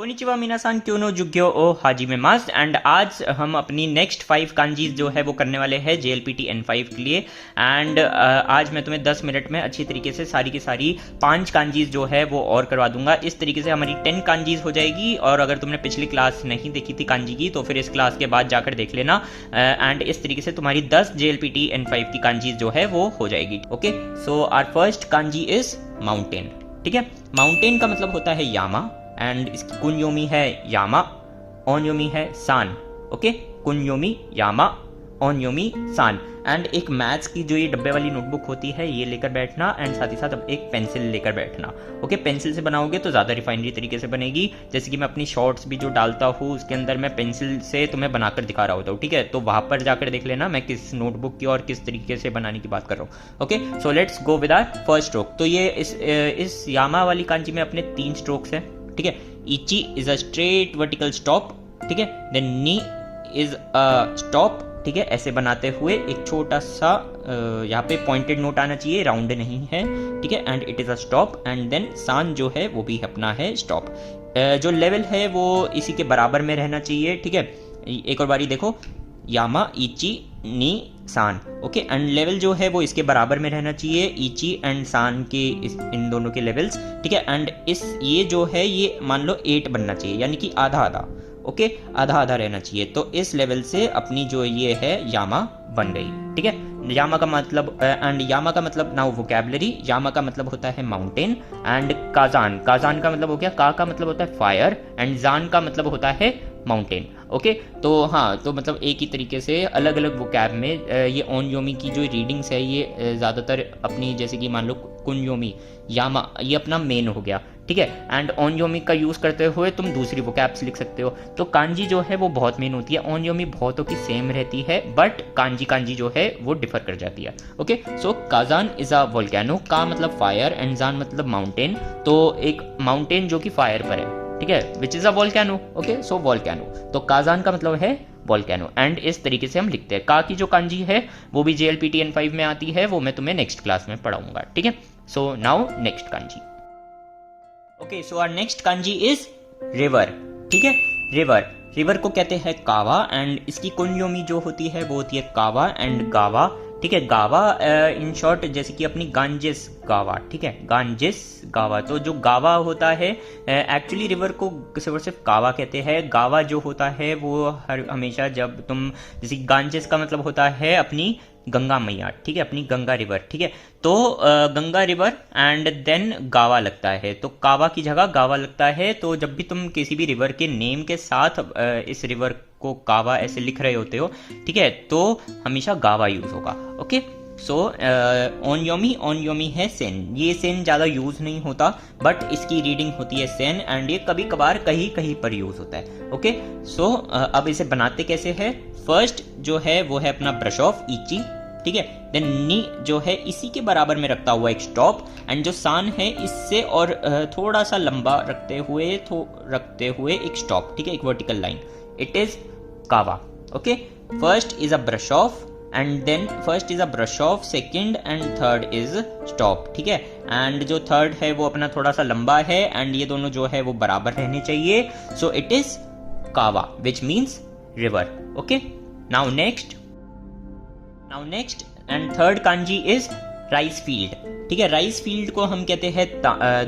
Konnichiwa मिनासान क्योनो जुग्यो O हाजिमे mass. And आज हम अपनी नेक्स्ट 5 कांजीज जो है वो करने वाले हैं JLPT N5 के लिए। एंड आज मैं तुम्हें 10 मिनट में अच्छी तरीके से सारी की सारी 5 कांजीज जो है वो और करवा दूंगा। इस तरीके से हमारी 10 कांजीज हो जाएगी। और अगर तुमने पिछली क्लास नहीं देखी थी कांजी की तो फिर इस क्लास के बाद जाकर देख लेना। एंड इस तरीके से तुम्हारी 10 JLPT N5 की कांजीज जो है वो हो जाएगी। Okay, so our first kanji is mountain. ठीक है, माउंटेन का मतलब होता है यामा एंड इसकी कुनयोमी है यामा, ओनयोमी है सान। ओके, कुनयोमी यामा, ओनयोमी सान। एंड एक मैथ्स की जो ये डब्बे वाली नोटबुक होती है ये लेकर बैठना एंड साथ ही साथ अब एक पेंसिल लेकर बैठना। ओके, पेंसिल से बनाओगे तो ज़्यादा रिफाइनरी तरीके से बनेगी। जैसे कि मैं अपनी शॉर्ट्स भी जो डालता हूँ उसके अंदर मैं पेंसिल से तुम्हें बनाकर दिखा रहा होता हूँ। ठीक है, तो वहाँ पर जाकर देख लेना मैं किस नोटबुक की और किस तरीके से बनाने की बात कर रहा हूँ। Okay, so let's go with our first stroke. तो ये इस यामा वाली कांजी में अपने 3 स्ट्रोक्स हैं। ठीक है, इची is a straight vertical stop. ठीक है, देन नी इज अ स्टॉप। ठीक है, ऐसे बनाते हुए एक छोटा सा यहाँ पे पॉइंटेड नोट आना चाहिए, राउंड नहीं है। ठीक है, and it is a stop. And then san जो है वो भी अपना है स्टॉप। जो लेवल है वो इसी के बराबर में रहना चाहिए। ठीक है, एक और बारी देखो, यामा इची नी सान। ओके, एंड लेवल जो है वो इसके बराबर में रहना चाहिए, इची एंड सान के इन दोनों के लेवल्स। ठीक है, एंड ये जो है ये मान लो 8 बनना चाहिए, यानी कि आधा आधा। ओके, आधा आधा रहना चाहिए। तो इस लेवल से अपनी जो ये है यामा बन गई। ठीक है, यामा का मतलब एंड यामा का मतलब नाउ वोकैबुलरी। यामा का मतलब होता है माउंटेन एंड काजान। काजान का मतलब हो गया, का मतलब होता है फायर एंड जान का मतलब होता है माउंटेन। ओके, तो हाँ, तो मतलब एक ही तरीके से अलग अलग वोकैब में ये ओनयोमी की जो रीडिंग्स है ये ज़्यादातर अपनी, जैसे कि मान लो कुनयोमी यामा ये अपना मेन हो गया। ठीक है, एंड ओनयोमी का यूज़ करते हुए तुम दूसरी वोकैब्स लिख सकते हो। तो कांजी जो है वो बहुत मेन होती है, ओनयोमी बहुतों की सेम रहती है, बट कांजी जो है वो डिफर कर जाती है। ओके, सो काजान इज अ वोल्केनो। का मतलब फायर एंड जान मतलब माउंटेन। तो एक माउंटेन जो कि फायर पर है। ठीक है, which is a volcano. Okay, so volcano. तो काजान का मतलब है वोल्केनो। एंड इस तरीके से हम लिखते हैं। का की जो कांजी है वो भी JLPT N5 में आती है, वो मैं तुम्हें नेक्स्ट क्लास में पढ़ाऊंगा। ठीक है, so now next kanji. Okay, so our next kanji is river. ठीक है, रिवर। रिवर को कहते हैं कावा एंड इसकी कुनयोमी जो होती है वो होती है कावा एंड गावा। ठीक है, गावा इन शॉर्ट जैसे कि अपनी गांजेस गावा। ठीक है, गांजेस गावा। तो जो गावा होता है एक्चुअली रिवर को सिर्फ और सिर्फ कावा कहते हैं। गावा जो होता है वो हमेशा जब तुम, जैसे गांजेस का मतलब होता है अपनी गंगा मैया। ठीक है, अपनी गंगा रिवर। ठीक है, तो गंगा रिवर एंड देन गावा लगता है, तो कावा की जगह गावा लगता है। तो जब भी तुम किसी भी रिवर के नेम के साथ इस रिवर को कावा ऐसे लिख रहे होते हो, ठीक है, तो हमेशा गावा यूज होगा। ओके, सो ओनयोमी है सेन। ये सेन ज़्यादा यूज़ नहीं होता बट इसकी रीडिंग होती है सेन एंड ये कभी कभार कहीं कहीं पर यूज़ होता है। ओके, सो अब इसे बनाते कैसे है। फर्स्ट जो है वो है अपना ब्रश ऑफ इची। ठीक है, देन नी जो है इसी के बराबर में रखता हुआ एक स्टॉप एंड जो सान है इससे और थोड़ा सा लंबा रखते हुए एक स्टॉप। ठीक है, एक vertical line. It is kawa. Okay, first is a brush off and then first is a brush off, second and third is stop. ठीक है, एंड जो थर्ड है वो अपना थोड़ा सा लंबा है एंड ये दोनों जो है वो बराबर रहने चाहिए। सो इट इज कावा which means river. Okay, now next and third kanji is rice field. ठीक है, राइस फील्ड को हम कहते हैं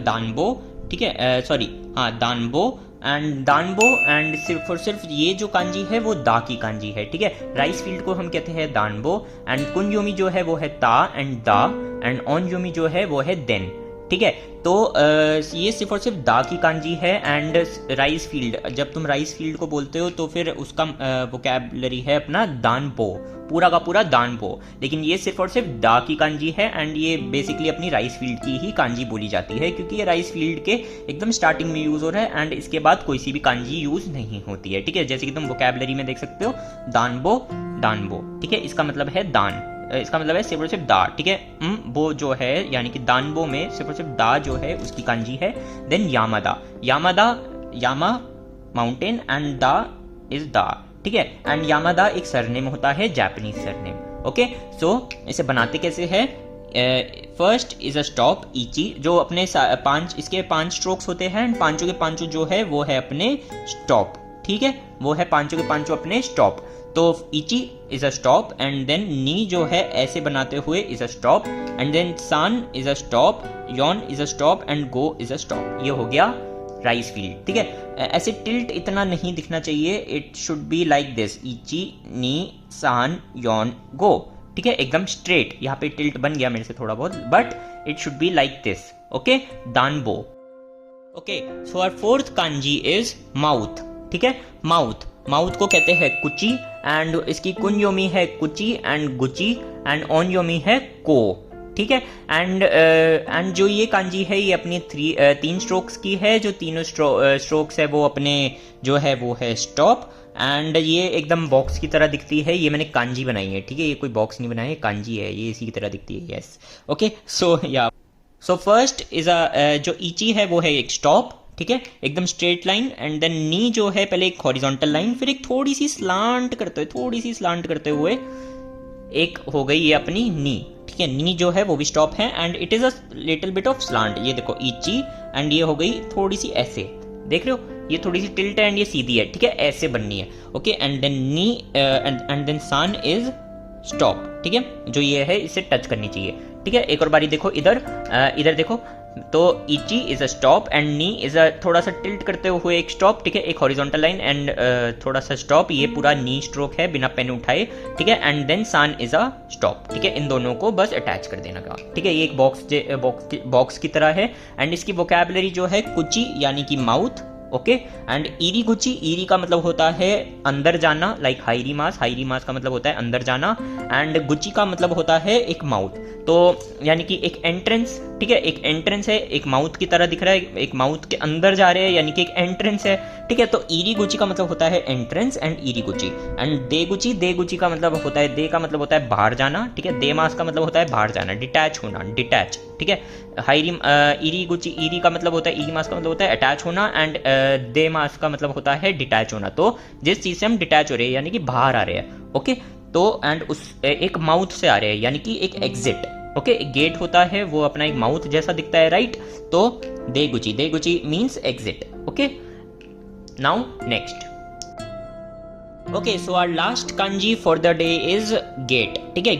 दानबो। ठीक है, सॉरी, हाँ, दानबो एंड सिर्फ और सिर्फ ये जो कांजी है वो दा की कांजी है। ठीक है, राइस फील्ड को हम कहते हैं दानबो एंड कुनयोमी जो है वो है ता एंड दा एंड ओनयोमी जो है वो है देन। ठीक है, तो ये सिर्फ और सिर्फ दा की कांजी है एंड राइस फील्ड, जब तुम राइस फील्ड को बोलते हो तो फिर उसका वोकैबुलरी है अपना दानपो, पूरा का पूरा दानपो। लेकिन ये सिर्फ और सिर्फ दा की कांजी है एंड ये बेसिकली अपनी राइस फील्ड की ही कांजी बोली जाती है क्योंकि ये राइस फील्ड के एकदम स्टार्टिंग में यूज हो रहा है एंड इसके बाद कोई सी भी कांजी यूज नहीं होती है। ठीक है, जैसे कि तुम वोकैबुलरी में देख सकते हो, दानबो। ठीक है, इसका मतलब है दान, इसका मतलब है सिर्फ और सिर्फ दा। ठीक है, वो जो है यानी कि दानबो में सिर्फ और सिर्फ दा जो है उसकी कांजी है। देन यामा माउंटेन एंड दा इज दा। ठीक है, एंड यामादा एक सरनेम होता है, जापानीज सरनेम। ओके, सो इसे बनाते कैसे है। फर्स्ट इज अ स्टॉप इची, जो अपने इसके 5 स्ट्रोक्स होते हैं एंड पांचों के पांचों जो है वो है अपने स्टॉप, ठीक है, वो है पांचों के पांचों अपने स्टॉप। तो इची is a stop and then नी जो है ऐसे बनाते हुए is a stop and then सान इज अ स्टॉप, यॉन इज अ स्टॉप एंड गो इज अ स्टॉप। ये हो गया राइस फील्ड, ठीक है। ऐसे टिल्ट इतना नहीं दिखना चाहिए, it should be like this, इची नी सान यॉन गो, ठीक है, एकदम स्ट्रेट। यहाँ पे टिल्ट बन गया मेरे से थोड़ा बहुत, but it should be like this, okay, दानबो। Okay, so our fourth kanji is mouth, ठीक है, माउथ। माउथ को कहते हैं कुची एंड इसकी कुंयोमी है कुची एंड गुची एंड ओनयोमी है को, ठीक है। एंड जो ये कांजी है ये अपनी 3 स्ट्रोक्स की है, जो तीनों स्ट्रोक्स है वो अपने जो है वो है स्टॉप एंड ये एकदम बॉक्स की तरह दिखती है। ये मैंने कांजी बनाई है, ठीक है, ये कोई बॉक्स नहीं बनाई है, कांजी है ये, इसी की तरह दिखती है, यस। ओके, सो या सो फर्स्ट इज जो इची है वो है एक स्टॉप, ठीक है, एकदम स्ट्रेट लाइन एंड देन नी जो है पहले एक हॉरिजॉन्टल लाइन, फिर एक थोड़ी सी स्लांट करते हुए एक हो गई ये अपनी नी, ठीक है। नी जो है वो भी स्टॉप है and it is a little bit of slant, ये देखो इची एंड ये हो गई थोड़ी सी ऐसे, देख रहे हो, ये थोड़ी सी टिल्ट है एंड ये सीधी है, ठीक है, ऐसे बननी है, okay. And then ni and then सान इज स्टॉप, ठीक है, जो ये है इसे टच करनी चाहिए, ठीक है। एक और बारी देखो इधर, इधर देखो, तो इची इज अ स्टॉप एंड नी इज अ थोड़ा सा टिल्ट करते हुए एक स्टॉप, ठीक है, एक हॉरिजॉन्टल लाइन एंड थोड़ा सा स्टॉप, ये पूरा नी स्ट्रोक है बिना पेन उठाए, ठीक है। एंड देन सान इज अ स्टॉप, ठीक है, इन दोनों को बस अटैच कर देना का, ठीक है। ये एक बॉक्स की तरह है एंड इसकी वोकैबुलरी जो है कुची यानी कि mouth, okay. And eerie Gucci, eerie का मतलब होता है अंदर जाना, लाइक हाईरी मास का मतलब होता है अंदर जाना एंड गुची का मतलब होता है एक माउथ, तो यानी कि एक एंट्रेंस, ठीक है, एक एंट्रेंस है, एक माउथ की तरह दिख रहा है, एक माउथ के अंदर जा रहे हैं यानी कि एक एंट्रेंस है, ठीक है। तो ईरी गुची का मतलब होता है entrance and eerie Gucci and they Gucci का मतलब होता है, दे का मतलब होता है बाहर जाना, ठीक है, दे मास का मतलब होता है बाहर जाना, डिटैच होना, डिटैच, ठीक है। हाईरी ईरी गुची, ईरी का मतलब होता है, ईरी मास का मतलब होता है अटैच होना एंड दे मास का मतलब होता है डिटैच होना, तो जिस चीज से हम डिटैच हो रहे हैं यानी कि बाहर आ रहे हैं, ओके। तो एंड उस एक माउथ से आ रहे हैं यानी कि एक एग्जिट, ओके, एक गेट होता है वो अपना एक माउथ जैसा दिखता है, राइट। तो दे गुची means exit, okay. Now next, okay, so our last kanji for the day is gate, ठीक है।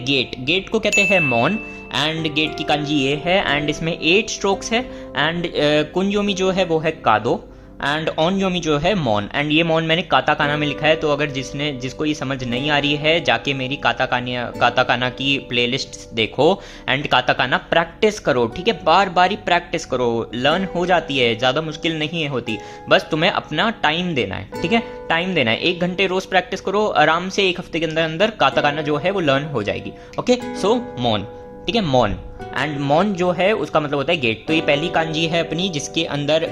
गेट को कहते हैं मॉन एंड गेट की कांजी ये है एंड इसमें 8 स्ट्रोक्स है एंड कुंयोमी जो है वो है कादो एंड ओनयोमी जो है मॉन एंड ये मॉन मैंने काताकाना में लिखा है, तो अगर जिसको ये समझ नहीं आ रही है जाके मेरी काताकाना की प्लेलिस्ट देखो एंड काताकाना प्रैक्टिस करो, ठीक है, बार बार ही प्रैक्टिस करो, लर्न हो जाती है, ज़्यादा मुश्किल नहीं है होती, बस तुम्हें अपना टाइम देना है, ठीक है, टाइम देना है, 1 घंटे रोज प्रैक्टिस करो, आराम से 1 हफ्ते के अंदर अंदर काताकाना जो है वो लर्न हो जाएगी, ओके। सो मॉन, ठीक है, मॉन एंड मॉन जो है उसका मतलब होता है गेट। तो ये पहली कांजी है अपनी जिसके अंदर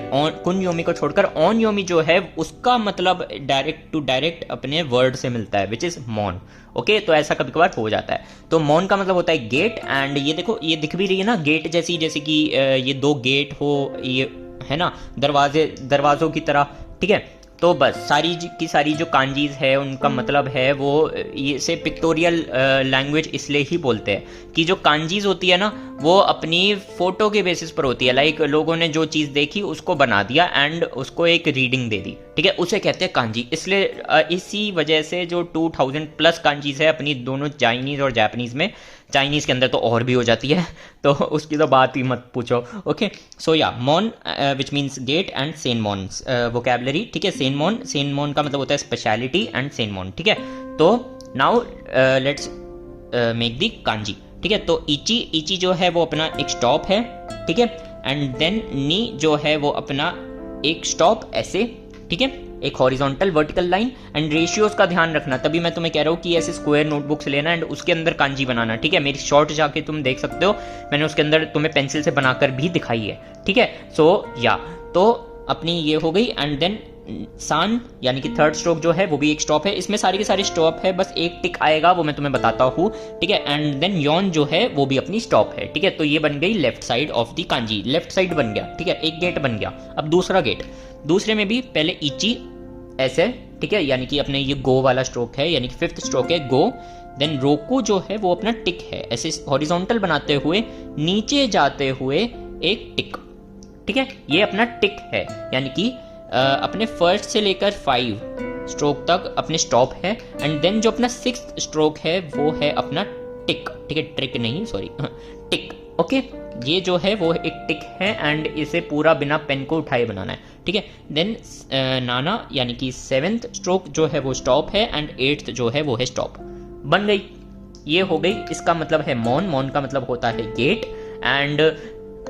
कुंयोमी को छोड़कर ओनयोमी जो है उसका मतलब डायरेक्ट टू डायरेक्ट अपने वर्ड से मिलता है, विच इज मॉन, ओके। तो ऐसा कभी कभार हो जाता है। तो मॉन का मतलब होता है गेट एंड ये देखो ये दिख भी रही है ना गेट जैसी, जैसे कि ये 2 गेट हो, ये है ना दरवाजों की तरह, ठीक है। तो बस सारी की सारी जो कांजीज है उनका मतलब है वो ये से पिक्टोरियल लैंग्वेज इसलिए ही बोलते हैं कि जो कांजीज होती है ना वो अपनी फोटो के बेसिस पर होती है, लाइक लोगों ने जो चीज़ देखी उसको बना दिया एंड उसको एक रीडिंग दे दी, ठीक है, उसे कहते हैं कांजी। इसलिए इसी वजह से जो 2000 प्लस कांजीज है अपनी दोनों चाइनीज़ और जापानीज़ में, चाइनीज़ के अंदर तो और भी हो जाती है तो उसकी तो बात ही मत पूछो, ओके। सो या मॉन विच मीन्स गेट एंड सेन मॉन वोकैबुलरी, ठीक है। सेन मॉन का मतलब होता है स्पेशलिटी एंड सेन मॉन, ठीक है। तो now let's make the kanji, ठीक है। तो इची जो है वो अपना एक स्टॉप है, ठीक है, एंड देन नी जो है वो अपना एक स्टॉप ऐसे, ठीक है, एक horizontal vertical line and ratios का ध्यान रखना, तभी मैं तुम्हें कह रहा हूँ कि ऐसे स्क्वायर नोटबुक्स लेना एंड उसके अंदर कांजी बनाना, ठीक है। मेरी शॉर्ट जाके तुम देख सकते हो, मैंने उसके अंदर तुम्हें पेंसिल से बनाकर भी दिखाई है, ठीक है। सो या तो अपनी ये हो गई एंड देन सान यानी कि 3rd स्ट्रोक जो है वो भी एक स्टॉप है, इसमें सारी की सारी स्टॉप है, बस एक टिक आएगा वो मैं तुम्हें बताता हूँ, ठीक है। एंड देन यॉन जो है वो भी अपनी स्टॉप है, ठीक है। तो ये बन गई left side of the kanji, left side बन गया, ठीक है, एक गेट बन गया। अब दूसरा गेट, दूसरे में भी पहले इची ऐसे, ठीक है, यानी कि अपने ये गो वाला स्ट्रोक है यानी कि 5th स्ट्रोक है गो, देन रोको जो है वो अपना टिक है, ऐसे हॉरिजॉन्टल बनाते हुए नीचे जाते हुए एक टिक, ठीक है, ये अपना टिक है, यानी कि अपने फर्स्ट से लेकर 5 स्ट्रोक तक अपने स्टॉप है, एंड देन जो अपना 6th स्ट्रोक है वो है अपना टिक, ठीक है, ट्रिक नहीं सॉरी टिक, ओके, ये जो है वो एक टिक है एंड इसे पूरा बिना पेन को उठाए बनाना है, ठीक है। देन नाना यानी कि 7th स्ट्रोक जो है वो स्टॉप है एंड 8th जो है वो है स्टॉप, बन गई, ये हो गई। इसका मतलब है मौन, मौन का मतलब होता है गेट। एंड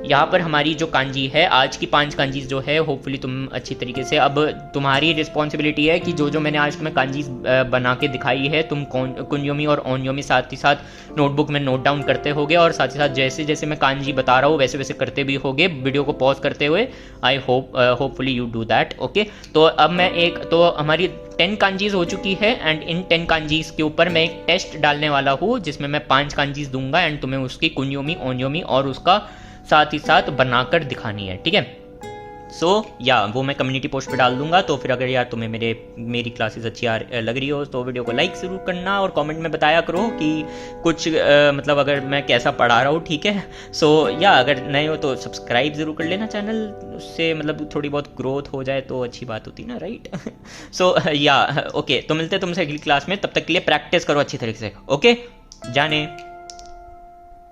यहाँ पर हमारी जो कांजी है, आज की 5 कांजीज जो है होपफुली तुम अच्छी तरीके से, अब तुम्हारी रिस्पॉन्सिबिलिटी है कि जो जो मैंने आज तुम्हें कांजीज बना के दिखाई है तुम कुंयोमी और ओनयोमी साथ ही साथ नोटबुक में नोट डाउन करते होगे, और साथ ही साथ जैसे जैसे मैं कांजी बता रहा हूँ वैसे वैसे करते भी होगे वीडियो को पॉज करते हुए। आई hopefully you do that, okay. तो अब मैं तो हमारी 10 कांजीज हो चुकी है एंड इन 10 कांजीज के ऊपर मैं एक टेस्ट डालने वाला हूँ जिसमें मैं 5 कांजीज दूंगा एंड तुम्हें उसकी कुंयोमी ओनयोमी और उसका साथ ही साथ बनाकर दिखानी है, ठीक है। सो या वो मैं कम्युनिटी पोस्ट पे डाल दूंगा। तो फिर अगर यार तुम्हें मेरी क्लासेस अच्छी लग रही हो तो वीडियो को लाइक ज़रूर करना और कमेंट में बताया करो कि कुछ मतलब अगर मैं कैसा पढ़ा रहा हूँ, ठीक है। सो या अगर नए हो तो सब्सक्राइब ज़रूर कर लेना चैनल, उससे मतलब थोड़ी बहुत ग्रोथ हो जाए तो अच्छी बात होती ना, राइट। सो या ओके, तो मिलते हैं तुमसे अगली क्लास में, तब तक के लिए प्रैक्टिस करो अच्छी तरीके से, ओके, जाने।